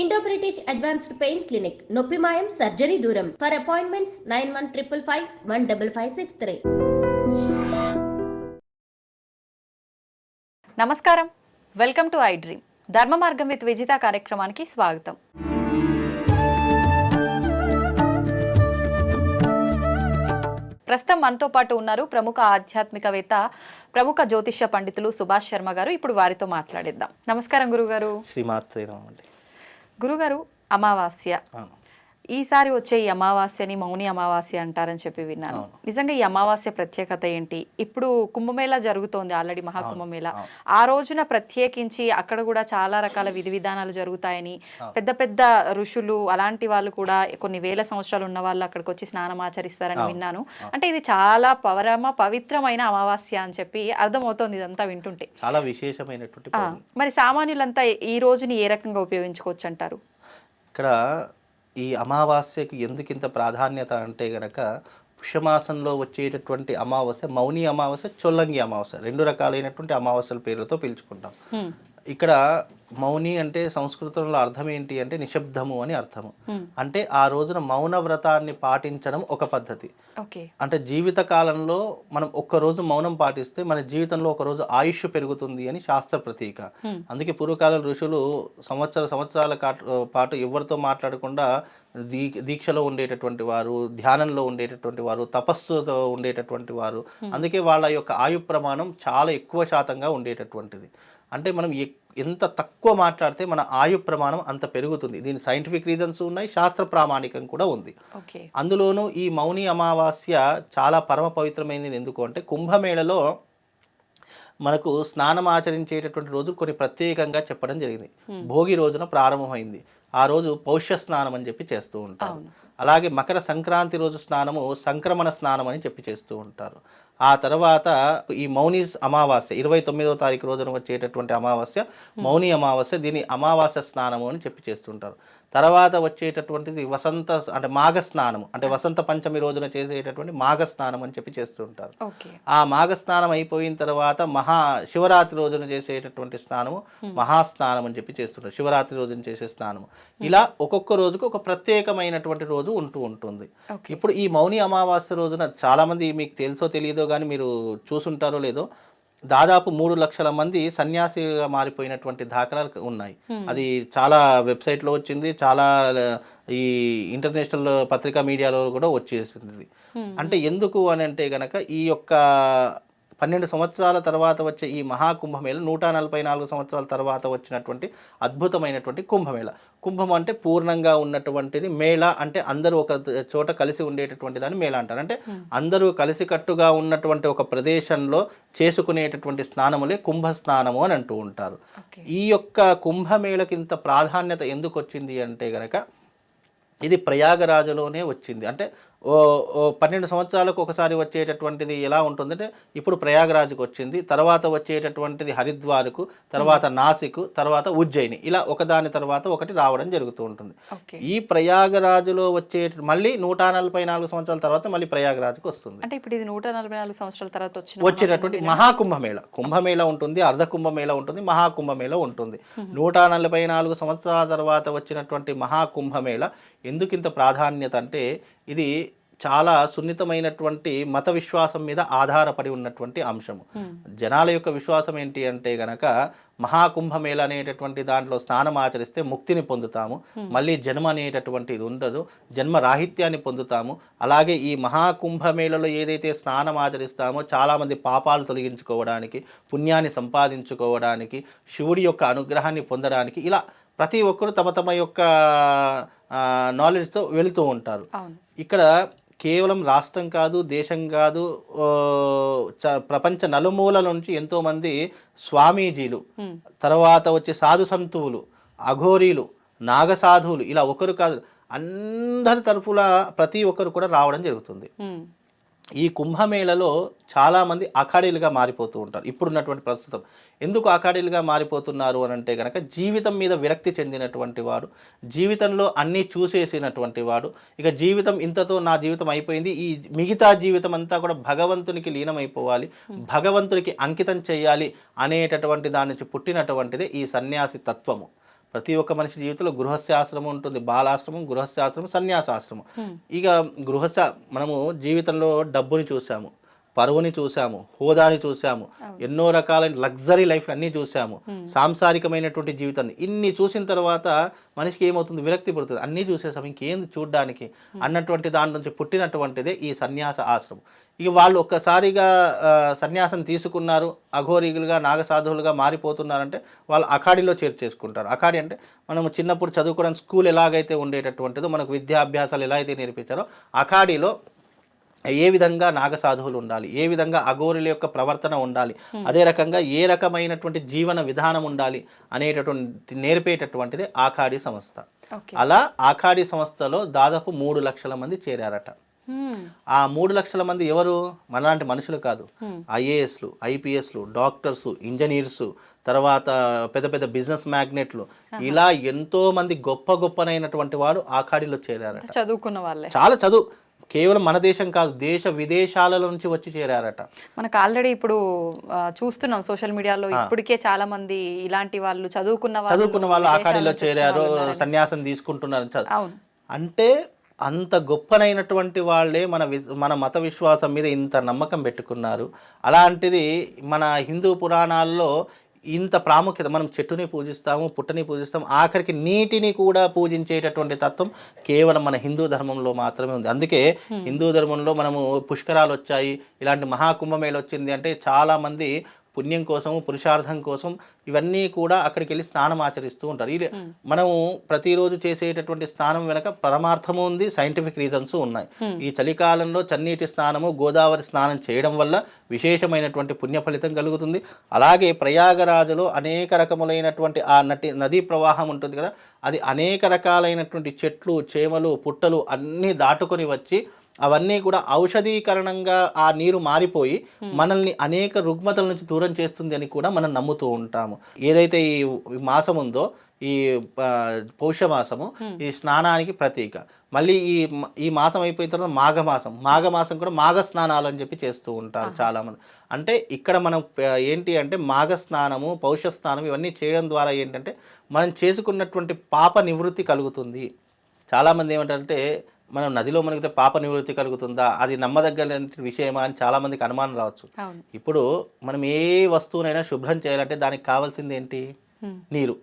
Indo British advanced pain clinic నొప్పి మాయం surgery దూరం ఫర్ అపాయింట్మెంట్స్ 9155515563. నమస్కారం, వెల్కమ్ టు ఐ డ్రీమ్. ధర్మ మార్గం విత్ విజిత కార్యక్రమానికి స్వాగతం. ప్రస్తుతం మనతో పాటు ఉన్నారు ప్రముఖ ఆధ్యాత్మికవేత్త, ప్రముఖ జ్యోతిష్య పండితులు సుభాష్ శర్మ గారు. ఇప్పుడు వారితో మాట్లాడిద్దాం. నమస్కారం గురుగారు. గురుగారు, అమావాస్య ఈసారి వచ్చే ఈ అమావాస్యని మౌని అమావాస్య అంటారని చెప్పి విన్నాను. నిజంగా ఈ అమావాస్య ప్రత్యేకత ఏంటి? ఇప్పుడు కుంభమేళా జరుగుతోంది, ఆల్రెడీ మహాకుంభమేళా. ఆ రోజున ప్రత్యేకించి అక్కడ కూడా చాలా రకాల విధి విధానాలు జరుగుతాయని, పెద్ద పెద్ద ఋషులు అలాంటి వాళ్ళు కూడా కొన్ని వేల సంవత్సరాలు ఉన్న వాళ్ళు అక్కడికి వచ్చి స్నానం ఆచరిస్తారని విన్నాను. అంటే ఇది చాలా పవిత్రమైన అమావాస్య అని చెప్పి అర్థమవుతోంది ఇదంతా వింటుంటే. చాలా విశేషమైనటువంటి మరి సామాన్యులంతా ఈ రోజుని ఏ రకంగా ఉపయోగించుకోవచ్చు అంటారు? ఇక్కడ ఈ అమావాస్యకు ఎందుకు ఇంత ప్రాధాన్యత అంటే గనక, పుష్యమాసంలో వచ్చేటటువంటి అమావాస్య మౌని అమావాస్య, చొల్లంగి అమావాస్య, రెండు రకాలైనటువంటి అమావాస్యల పేర్లతో పిలుచుకుంటాం. ఇక్కడ మౌని అంటే సంస్కృతంలో అర్థం ఏంటి అంటే నిశ్శబ్దము అని అర్థము. అంటే ఆ రోజున మౌన వ్రతాన్ని పాటించడం ఒక పద్ధతి. అంటే జీవిత కాలంలో మనం ఒక్కరోజు మౌనం పాటిస్తే మన జీవితంలో ఒక రోజు ఆయుష్ పెరుగుతుంది అని శాస్త్ర ప్రతీక. అందుకే పూర్వకాల ఋషులు సంవత్సరాల పాటు ఎవరితో మాట్లాడకుండా దీక్షలో ఉండేటటువంటి వారు, ధ్యానంలో ఉండేటటువంటి వారు, తపస్సుతో ఉండేటటువంటి వారు. అందుకే వాళ్ళ యొక్క ఆయు ప్రమాణం చాలా ఎక్కువ శాతంగా ఉండేటటువంటిది. అంటే మనం ఎంత తక్కువ మాట్లాడితే మన ఆయు ప్రమాణం అంత పెరుగుతుంది. దీని సైంటిఫిక్ రీజన్స్ ఉన్నాయి, శాస్త్ర ప్రామాణికం కూడా ఉంది. అందులోనూ ఈ మౌని అమావాస్య చాలా పరమ పవిత్రమైనది. ఎందుకు అంటే కుంభమేళలో మనకు స్నానం ఆచరించేటటువంటి రోజు కొన్ని ప్రత్యేకంగా చెప్పడం జరిగింది. భోగి రోజున ప్రారంభమైంది. ఆ రోజు పౌష్య స్నానం అని చెప్పి చేస్తూ ఉంటారు. అలాగే మకర సంక్రాంతి రోజు స్నానము సంక్రమణ స్నానం అని చెప్పి చేస్తూ ఉంటారు. ఆ తర్వాత ఈ మౌని అమావాస్య 29వ తారీఖు రోజున వచ్చేటటువంటి అమావాస్య మౌని అమావాస్య, దీని అమావాస్య స్నానము అని చెప్పి చేస్తుంటారు. తర్వాత వచ్చేటటువంటిది వసంత అంటే మాఘ స్నానము, అంటే వసంత పంచమి రోజున చేసేటటువంటి మాఘ స్నానం అని చెప్పి చేస్తుంటారు. ఆ మాఘ స్నానం అయిపోయిన తర్వాత శివరాత్రి రోజున చేసేటటువంటి స్నానము మహాస్నానం అని చెప్పి చేస్తుంటారు. శివరాత్రి రోజున చేసే స్నానము. ఇలా ఒక్కొక్క రోజుకు ఒక ప్రత్యేకమైనటువంటి రోజు ఉంటూ ఉంటుంది. ఇప్పుడు ఈ మౌని అమావాస్య రోజున చాలా మంది, మీకు తెలుసో తెలియదో కానీ మీరు చూసుంటారో లేదో, దాదాపు 3 లక్షల మంది సన్యాసిగా మారిపోయినటువంటి దాఖలాలు ఉన్నాయి. అది చాలా వెబ్సైట్లో వచ్చింది, చాలా ఈ ఇంటర్నేషనల్ పత్రికా మీడియాలో కూడా వచ్చేసింది. అంటే ఎందుకు అని అంటే గనక, ఈ యొక్క 12 సంవత్సరాల తర్వాత వచ్చే ఈ మహాకుంభమేళ 144 సంవత్సరాల తర్వాత వచ్చినటువంటి అద్భుతమైనటువంటి కుంభమేళ. కుంభం అంటే పూర్ణంగా ఉన్నటువంటిది, మేళ అంటే అందరూ ఒక చోట కలిసి ఉండేటటువంటి దాన్ని మేళ అంటారు. అంటే అందరూ కలిసికట్టుగా ఉన్నటువంటి ఒక ప్రదేశంలో చేసుకునేటటువంటి స్నానములే కుంభ స్నానము అని అంటూ ఉంటారు. ఈ యొక్క కుంభమేళకి ఇంత ప్రాధాన్యత ఎందుకు వచ్చింది అంటే గనక, ఇది ప్రయాగరాజులోనే వచ్చింది. అంటే 12 సంవత్సరాలకు ఒకసారి వచ్చేటటువంటిది ఎలా ఉంటుందంటే, ఇప్పుడు ప్రయాగరాజుకు వచ్చింది, తర్వాత వచ్చేటటువంటిది హరిద్వార్కు, తర్వాత నాసిక్, తర్వాత ఉజ్జయిని, ఇలా ఒకదాని తర్వాత ఒకటి రావడం జరుగుతూ ఉంటుంది. ఈ ప్రయాగరాజులో మళ్ళీ 144 సంవత్సరాల తర్వాత మళ్ళీ ప్రయాగరాజుకు వస్తుంది. అంటే ఇప్పుడు ఇది 144 సంవత్సరాల తర్వాత వచ్చేటటువంటి మహాకుంభమేళ. కుంభమేళ ఉంటుంది, అర్ధ కుంభమేళ ఉంటుంది, మహాకుంభమేళ ఉంటుంది. 144 సంవత్సరాల తర్వాత వచ్చినటువంటి మహాకుంభమేళ ఎందుకు ఇంత ప్రాధాన్యత అంటే, ఇది చాలా సున్నితమైనటువంటి మత విశ్వాసం మీద ఆధారపడి ఉన్నటువంటి అంశము. జనాల యొక్క విశ్వాసం ఏంటి అంటే గనక, మహాకుంభమేళ అనేటటువంటి దాంట్లో స్నానం ఆచరిస్తే ముక్తిని పొందుతాము, మళ్ళీ జన్మ అనేటటువంటిది ఉండదు, జన్మ రాహిత్యాన్ని పొందుతాము. అలాగే ఈ మహాకుంభమేళలో ఏదైతే స్నానం ఆచరిస్తామో చాలామంది పాపాలు తొలగించుకోవడానికి, పుణ్యాన్ని సంపాదించుకోవడానికి, శివుడి యొక్క అనుగ్రహాన్ని పొందడానికి, ఇలా ప్రతి ఒక్కరు తమ యొక్క నాలెడ్జ్తో వెళుతూ ఉంటారు. ఇక్కడ కేవలం రాష్ట్రం కాదు, దేశం కాదు, ప్రపంచ నలుమూల నుంచి ఎంతోమంది స్వామీజీలు, తర్వాత వచ్చే సాధు సంతువులు, అఘోరీలు, నాగసాధువులు, ఇలా ఒకరు కాదు అందరి తరఫున ప్రతి ఒక్కరు కూడా రావడం జరుగుతుంది. ఈ కుంభమేళలో చాలామంది అఖాడీలుగా మారిపోతూ ఉంటారు. ఇప్పుడున్నటువంటి ప్రస్తుతం ఎందుకు అఖాడీలుగా మారిపోతున్నారు అని అంటే కనుక, జీవితం మీద విరక్తి చెందినటువంటి వాడు, జీవితంలో అన్నీ చూసేసినటువంటి వాడు, ఇక జీవితం ఇంతతో నా జీవితం అయిపోయింది, ఈ మిగతా జీవితం అంతా కూడా భగవంతునికి లీనమైపోవాలి, భగవంతునికి అంకితం చేయాలి అనేటటువంటి దాని నుంచి పుట్టినటువంటిదే ఈ సన్యాసి తత్వము. ప్రతి ఒక్క మనిషి జీవితంలో గృహస్థాశ్రమం ఉంటుంది, బాలాశ్రమం, గృహస్థాశ్రమం, సన్యాసాశ్రమం. ఇక మనము జీవితంలో డబ్బుని చూసాము, పరువుని చూసాము, హోదాని చూసాము, ఎన్నో రకాలైన లగ్జరీ లైఫ్ అన్నీ చూసాము, సాంసారికమైనటువంటి జీవితాన్ని ఇన్ని చూసిన తర్వాత మనిషికి ఏమవుతుంది, విరక్తి పడుతుంది. అన్నీ చూసేసాం, ఇంకేం చూడడానికి అన్నటువంటి దాని నుంచి పుట్టినటువంటిదే ఈ సన్యాస ఆశ్రమం. ఇక వాళ్ళు ఒక్కసారిగా సన్యాసం తీసుకున్నారు, అఘోరీగులుగా నాగసాధువులుగా మారిపోతున్నారంటే వాళ్ళు అఖాడీలో చేర్చేసుకుంటారు. అఖాడీ అంటే మనము చిన్నప్పుడు చదువుకోవడానికి స్కూల్ ఎలాగైతే ఉండేటటువంటిదో, మనకు విద్యాభ్యాసాలు ఎలా అయితే నేర్పించారో, అఖాడీలో ఏ విధంగా నాగసాధువులు ఉండాలి, ఏ విధంగా అఘోరుల యొక్క ప్రవర్తన ఉండాలి, అదే రకంగా ఏ రకమైనటువంటి జీవన విధానం ఉండాలి అనేటటువంటి నేర్పేటటువంటిది ఆఖాడీ సంస్థ. అలా ఆఖాడీ సంస్థలో దాదాపు 3 లక్షల మంది చేరారట. ఆ 3 లక్షల మంది ఎవరు? మనలాంటి మనుషులు కాదు. ఐఏఎస్లు, ఐపీఎస్లు, డాక్టర్సు, ఇంజనీర్సు, తర్వాత పెద్ద పెద్ద బిజినెస్ మ్యాగ్నెట్లు, ఇలా ఎంతో మంది గొప్పనైనటువంటి వాడు ఆఖాడీలో చేరారట. చదువుకున్న వాళ్ళే, చాలా చదువు, కేవలం మన దేశం కాదు, దేశ విదేశాల నుంచి వచ్చి చేరారట. మనకు ఆల్రెడీ ఇప్పుడు చూస్తున్నాం సోషల్ మీడియాలో, ఇప్పటికే చాలా మంది ఇలాంటి వాళ్ళు చదువుకున్న వాళ్ళు ఆఖాడీలో చేరారు, సన్యాసం తీసుకుంటున్నారు. అంటే అంత గొప్పనైనటువంటి వాళ్ళే మన మత విశ్వాసం మీద ఇంత నమ్మకం పెట్టుకున్నారు. అలాంటిది మన హిందూ పురాణాల్లో ఇంత ప్రాముఖ్యత, మనం చెట్టుని పూజిస్తాము, పుట్టని పూజిస్తాము, ఆఖరికి నీటిని కూడా పూజించేటటువంటి తత్వం కేవలం మన హిందూ ధర్మంలో మాత్రమే ఉంది. అందుకే హిందూ ధర్మంలో మనము పుష్కరాలు వచ్చాయి, ఇలాంటి మహాకుంభమేళ వచ్చింది అంటే చాలామంది పుణ్యం కోసము, పురుషార్థం కోసం ఇవన్నీ కూడా అక్కడికి వెళ్ళి స్నానం ఆచరిస్తూ ఉంటారు. ఇది మనము ప్రతిరోజు చేసేటటువంటి స్నానం వెనక పరమార్థము ఉంది, సైంటిఫిక్ రీజన్స్ ఉన్నాయి. ఈ చలికాలంలో చన్నీటి స్నానము, గోదావరి స్నానం చేయడం వల్ల విశేషమైనటువంటి పుణ్య ఫలితం కలుగుతుంది. అలాగే ప్రయాగరాజులో అనేక రకములైనటువంటి ఆ నదీ ప్రవాహం ఉంటుంది కదా, అది అనేక రకాలైనటువంటి చెట్లు, చేమలు, పుట్టలు అన్నీ దాటుకొని వచ్చి అవన్నీ కూడా ఔషధీకరణంగా ఆ నీరు మారిపోయి మనల్ని అనేక రుగ్మతల నుంచి దూరం చేస్తుంది అని కూడా మనం నమ్ముతూ ఉంటాము. ఏదైతే ఈ మాసం ఉందో, ఈ పౌష్యమాసము ఈ స్నానానికి ప్రతీక. మళ్ళీ ఈ మాసం అయిపోయిన తర్వాత మాఘమాసం కూడా మాఘ స్నానాలు అని చెప్పి చేస్తూ ఉంటారు చాలామంది. అంటే ఇక్కడ మనం ఏంటి అంటే మాఘ స్నానము, పౌష స్నానం ఇవన్నీ చేయడం ద్వారా ఏంటంటే మనం చేసుకున్నటువంటి పాప నివృత్తి కలుగుతుంది. చాలామంది ఏమంటారంటే మనం నదిలో మునిగితే పాప నివృత్తి కలుగుతుందా, అది నమ్మదగ్గర విషయమా అని చాలామందికి అనుమానం రావచ్చు. ఇప్పుడు మనం ఏ వస్తువునైనా శుభ్రం చేయాలంటే దానికి కావాల్సింది ఏంటి? నీరు.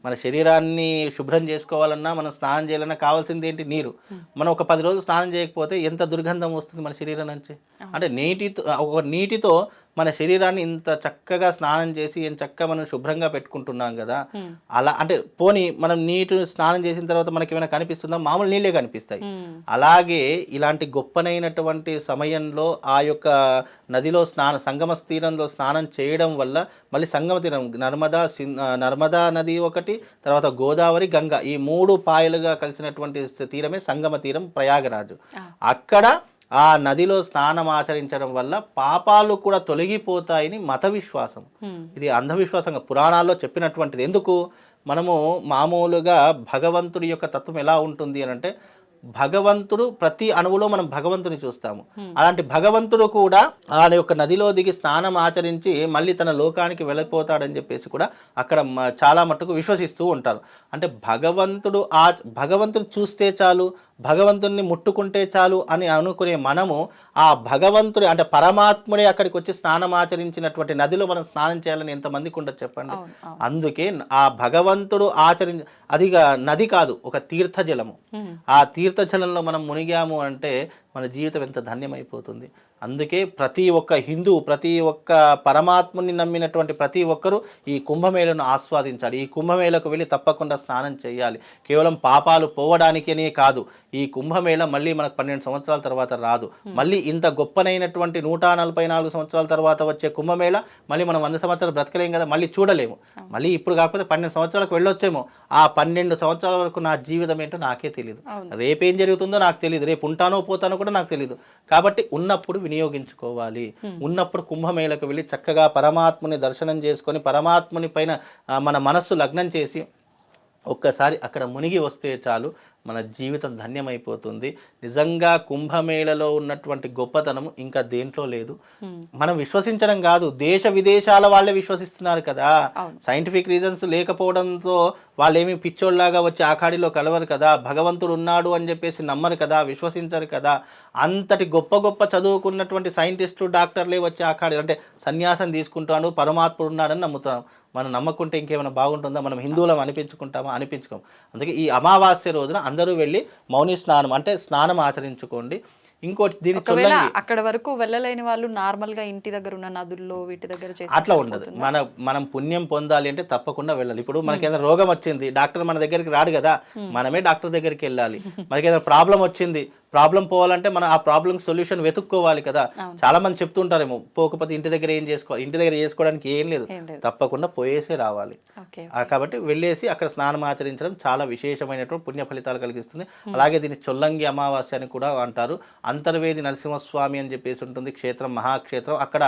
మన శరీరాన్ని శుభ్రం చేసుకోవాలన్నా, మనం స్నానం చేయాలన్నా కావాల్సింది ఏంటి? నీరు. మనం ఒక 10 రోజులు స్నానం చేయకపోతే ఎంత దుర్గంధం వస్తుంది మన శరీరం నుంచి. అంటే నీటితో మన శరీరాన్ని ఇంత చక్కగా స్నానం చేసి చక్కగా మనం శుభ్రంగా పెట్టుకుంటున్నాం కదా. అలా అంటే పోనీ మనం స్నానం చేసిన తర్వాత మనకి ఏమైనా కనిపిస్తుందా? మామూలు నీళ్ళే కనిపిస్తాయి. అలాగే ఇలాంటి గొప్పనైనటువంటి సమయంలో ఆ యొక్క నదిలో సంగమ తీరంలో స్నానం చేయడం వల్ల మళ్ళీ సంగమ తీరం నర్మదా నది ఒకటి, తర్వాత గోదావరి, గంగా, ఈ 3 పాయలుగా కలిసినటువంటి తీరమే సంగమ తీరం ప్రయాగరాజు. అక్కడ ఆ నదిలో స్నానం ఆచరించడం వల్ల పాపాలు కూడా తొలగిపోతాయని మత విశ్వాసం. ఇది అంధవిశ్వాసంగా పురాణాల్లో చెప్పినటువంటిది. ఎందుకు? మనము మామూలుగా భగవంతుడి యొక్క తత్వం ఎలా ఉంటుంది అని అంటే, భగవంతుడు ప్రతి అణువులో మనం భగవంతుని చూస్తాము. అలాంటి భగవంతుడు కూడా ఆ యొక్క నదిలో దిగి స్నానం ఆచరించి మళ్ళీ తన లోకానికి వెళ్ళిపోతాడని చెప్పేసి కూడా అక్కడ చాలా మట్టుకు విశ్వసిస్తూ ఉంటారు. అంటే భగవంతుని చూస్తే చాలు, భగవంతుని ముట్టుకుంటే చాలు అని అనుకునే మనము ఆ భగవంతుడి అంటే పరమాత్ముడే అక్కడికి వచ్చి స్నానం ఆచరించినటువంటి నదిలో మనం స్నానం చేయాలని ఎంతమందికి ఉండదు చెప్పండి. అందుకే ఆ భగవంతుడు అదిగా నది కాదు, ఒక తీర్థజలము. ఆ తీర్థజలంలో మనం మునిగాము అంటే మన జీవితం ఎంత ధన్యమైపోతుంది. అందుకే ప్రతి ఒక్క హిందూ, ప్రతి ఒక్క పరమాత్ముని నమ్మినటువంటి ప్రతి ఒక్కరూ ఈ కుంభమేళను ఆస్వాదించాలి. ఈ కుంభమేళకు వెళ్ళి తప్పకుండా స్నానం చేయాలి. కేవలం పాపాలు పోవడానికనే కాదు, ఈ కుంభమేళ మళ్ళీ మనకు 12 సంవత్సరాల తర్వాత రాదు. మళ్ళీ ఇంత గొప్పనైనటువంటి 144 సంవత్సరాల తర్వాత వచ్చే కుంభమేళ మళ్ళీ మనం 100 సంవత్సరాలు బ్రతకలేం కదా, మళ్ళీ చూడలేము. మళ్ళీ ఇప్పుడు కాకపోతే 12 సంవత్సరాలకు వెళ్ళొచ్చేమో. ఆ 12 సంవత్సరాల వరకు నా జీవితం ఏంటో నాకే తెలియదు, రేపేం జరుగుతుందో నాకు తెలియదు, రేపు ఉంటానో పోతానో కూడా నాకు తెలియదు. కాబట్టి ఉన్నప్పుడు వినియోగించుకోవాలి. ఉన్నప్పుడు కుంభమేళకు వెళ్ళి చక్కగా పరమాత్ముని దర్శనం చేసుకొని పరమాత్ముని పైన మన మనస్సు లగ్నం చేసి ఒక్కసారి అక్కడ మునిగి వస్తే చాలు, మన జీవితం ధన్యమైపోతుంది. నిజంగా కుంభమేళలో ఉన్నటువంటి గొప్పతనం ఇంకా దేంట్లో లేదు. మనం విశ్వసించడం కాదు, దేశ విదేశాల వాళ్ళే విశ్వసిస్తున్నారు కదా. సైంటిఫిక్ రీజన్స్ లేకపోవడంతో వాళ్ళేమి పిచ్చోళ్ళలాగా వచ్చి ఆఖాడిలో కలవరు కదా, భగవంతుడు ఉన్నాడు అని చెప్పేసి నమ్మరు కదా, విశ్వసించరు కదా. అంతటి గొప్ప గొప్ప చదువుకున్నటువంటి సైంటిస్టులు, డాక్టర్లే వచ్చి ఆఖాడి అంటే సన్యాసం తీసుకుంటాడు, పరమాత్ముడు ఉన్నాడని నమ్ముతాం. మనం నమ్మకుంటే ఇంకేమైనా బాగుంటుందా? మనం హిందువులం అనిపించుకుంటామా? అనిపించుకోం. అందుకే ఈ అమావాస్య రోజున అందరూ వెళ్ళి మౌని స్నానం అంటే స్నానం ఆచరించుకోండి. ఇంకోటి దీని ఒకవేళ అక్కడ వరకు వెళ్ళలేని వాళ్ళు నార్మల్ గా ఇంటి దగ్గర ఉన్న నదుల్లో వీటి దగ్గర అట్లా ఉండదు. మనం పుణ్యం పొందాలి అంటే తప్పకుండా వెళ్ళాలి. ఇప్పుడు మనకి ఏదైనా రోగం వచ్చింది, డాక్టర్ మన దగ్గరికి రాడు కదా, మనమే డాక్టర్ దగ్గరికి వెళ్ళాలి. మనకి ఏదైనా ప్రాబ్లం వచ్చింది, ప్రాబ్లం పోవాలంటే మనం ఆ ప్రాబ్లం సొల్యూషన్ వెతుక్కోవాలి కదా. చాలా మంది చెప్తుంటారేమో, పోకపోతే ఇంటి దగ్గర ఏం చేసుకోవాలి, ఇంటి దగ్గర చేసుకోవడానికి ఏం లేదు, తప్పకుండా పోయేసే రావాలి. కాబట్టి వెళ్ళేసి అక్కడ స్నానం ఆచరించడం చాలా విశేషమైనటువంటి పుణ్య ఫలితాలు కలిగిస్తుంది. అలాగే దీన్ని చొల్లంగి అమావాస్య అని కూడా అంటారు. అంతర్వేది నరసింహస్వామి అని చెప్పేసి ఉంటుంది క్షేత్రం, మహాక్షేత్రం. అక్కడ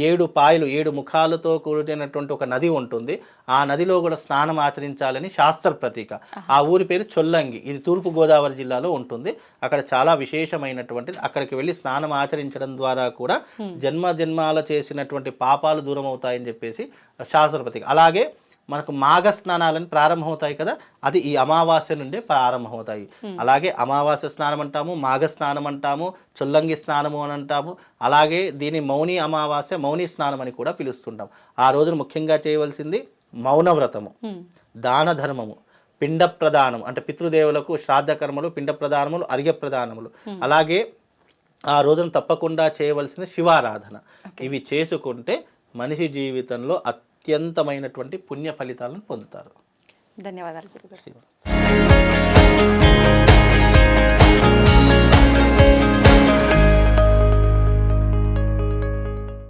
7 పాయలు 7 ముఖాలతో కూడినటువంటి ఒక నది ఉంటుంది. ఆ నదిలో కూడా స్నానం ఆచరించాలని శాస్త్ర ప్రతీక. ఆ ఊరి పేరు చొల్లంగి. ఇది తూర్పు గోదావరి జిల్లాలో ఉంటుంది. అక్కడ చాలా విశేషమైనటువంటిది. అక్కడికి వెళ్ళి స్నానం ఆచరించడం ద్వారా కూడా జన్మాల చేసినటువంటి పాపాలు దూరం అవుతాయని చెప్పేసి శాస్త్ర ప్రతీక. అలాగే మనకు మాఘ స్నానాలని ప్రారంభమవుతాయి కదా, అది ఈ అమావాస్య నుండే ప్రారంభమవుతాయి. అలాగే అమావాస్య స్నానం అంటాము, మాఘ స్నానం అంటాము, చొల్లంగి స్నానము అని అంటాము. అలాగే దీని మౌని అమావాస్య, మౌని స్నానం అని కూడా పిలుస్తుంటాం. ఆ రోజున ముఖ్యంగా చేయవలసింది మౌనవ్రతము, దాన ధర్మము, పిండ ప్రదానం అంటే పితృదేవులకు శ్రాద్ధ కర్మలు, పిండ ప్రదానములు, అర్ఘ్య ప్రదానములు. అలాగే ఆ రోజున తప్పకుండా చేయవలసిన శివారాధన. ఇవి చేసుకుంటే మనిషి జీవితంలో అత్యంతమైనటువంటి పుణ్య ఫలితాలను పొందుతారు. ధన్యవాదాలు గురుగారు.